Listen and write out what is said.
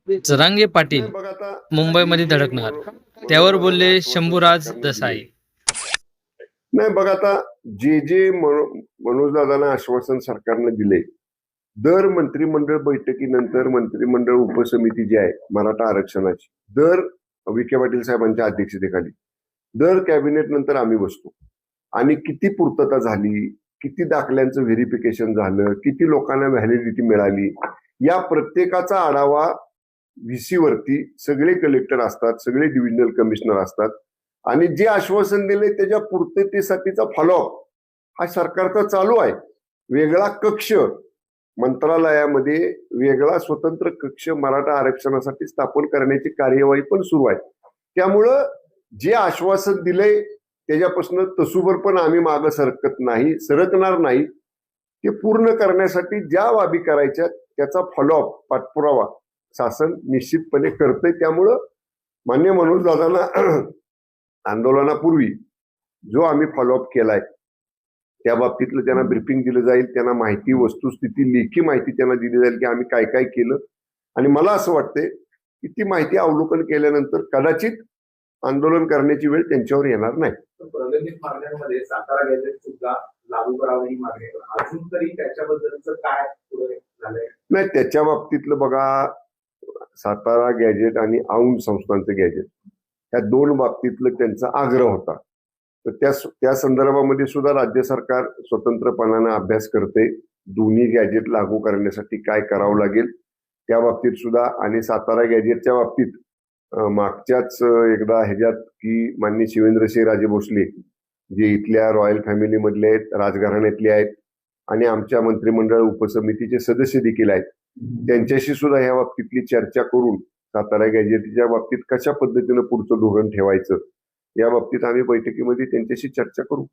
जरांगे पाटील बघ आता मुंबईमध्ये धडकणार, त्यावर बोलले शंभूराज देसाई. नाही बघ आता जे मनोजदादांना आश्वासन सरकारनं दिले, दर मंत्रिमंडळ बैठकीनंतर मंत्रिमंडळ उपसमिती जी आहे मराठा आरक्षणाची, दर विखे पाटील साहेबांच्या अध्यक्षतेखाली दर कॅबिनेट नंतर आम्ही बसतो आणि किती पूर्तता झाली, किती दाखल्यांचं व्हेरिफिकेशन झालं, किती लोकांना व्हॅलिडिटी मिळाली, या प्रत्येकाचा आढावा व्हीसी वरती सगळे कलेक्टर असतात, सगळे डिव्हिजनल कमिशनर असतात आणि जे आश्वासन दिले त्याच्या पूर्ततेसाठीचा फॉलोअप हा सरकारचा चालू आहे. वेगळा कक्ष मंत्रालयामध्ये, वेगळा स्वतंत्र कक्ष मराठा आरक्षणासाठी स्थापन करण्याची कार्यवाही पण सुरू आहे. त्यामुळं जे आश्वासन दिलंय त्याच्यापासून तसूभर पण आम्ही मागं सरकणार नाही. ते पूर्ण करण्यासाठी ज्या बाबी करायच्या त्याचा फॉलोअप, पाठपुरावा शासन निश्चितपणे करतंय. त्यामुळं मान्य मनोज दादांना आंदोलनापूर्वी जो आम्ही फॉलोअप केलाय त्या बाबतीतलं त्यांना ब्रीफिंग दिलं जाईल, त्यांना माहिती, वस्तुस्थिती, लेखी माहिती त्यांना दिली जाईल की आम्ही काय काय केलं. आणि मला असं वाटतंय की ती माहिती अवलोकन केल्यानंतर कदाचित आंदोलन करण्याची वेळ त्यांच्यावर येणार नाही. प्रलंबित मागण्यांमध्ये सातारा गॅजेट सुद्धा लागू करावं ही मागणी, अजून तरी त्याच्याबद्दलचं काय पुढे झालंय? नाही, त्याच्या बाबतीतलं बघा, सातारा गॅजेट आणि औंध संस्थांचं गॅजेट या दोन बाबतीतलं त्यांचा आग्रह होता. तर त्या संदर्भामध्ये सुद्धा राज्य सरकार स्वतंत्रपणानं अभ्यास करते. दोन्ही गॅजेट लागू करण्यासाठी काय करावं लागेल त्या बाबतीत सुद्धा. आणि सातारा गॅजेटच्या बाबतीत मागच्याच एकदा ह्याच्यात की माननीय शिवेंद्रसिंह राजे भोसले जे इथल्या रॉयल फॅमिली मधले आहेत, राजघराण्यातले आहेत आणि आमच्या मंत्रिमंडळ उपसमितीचे सदस्य देखील आहेत, त्यांच्याशी सुद्धा या बाबतीतली चर्चा करून सातारा गॅजेटच्या बाबतीत कशा पद्धतीनं पुढचं धोरण ठेवायचं या बाबतीत आम्ही बैठकीमध्ये त्यांच्याशी चर्चा करू.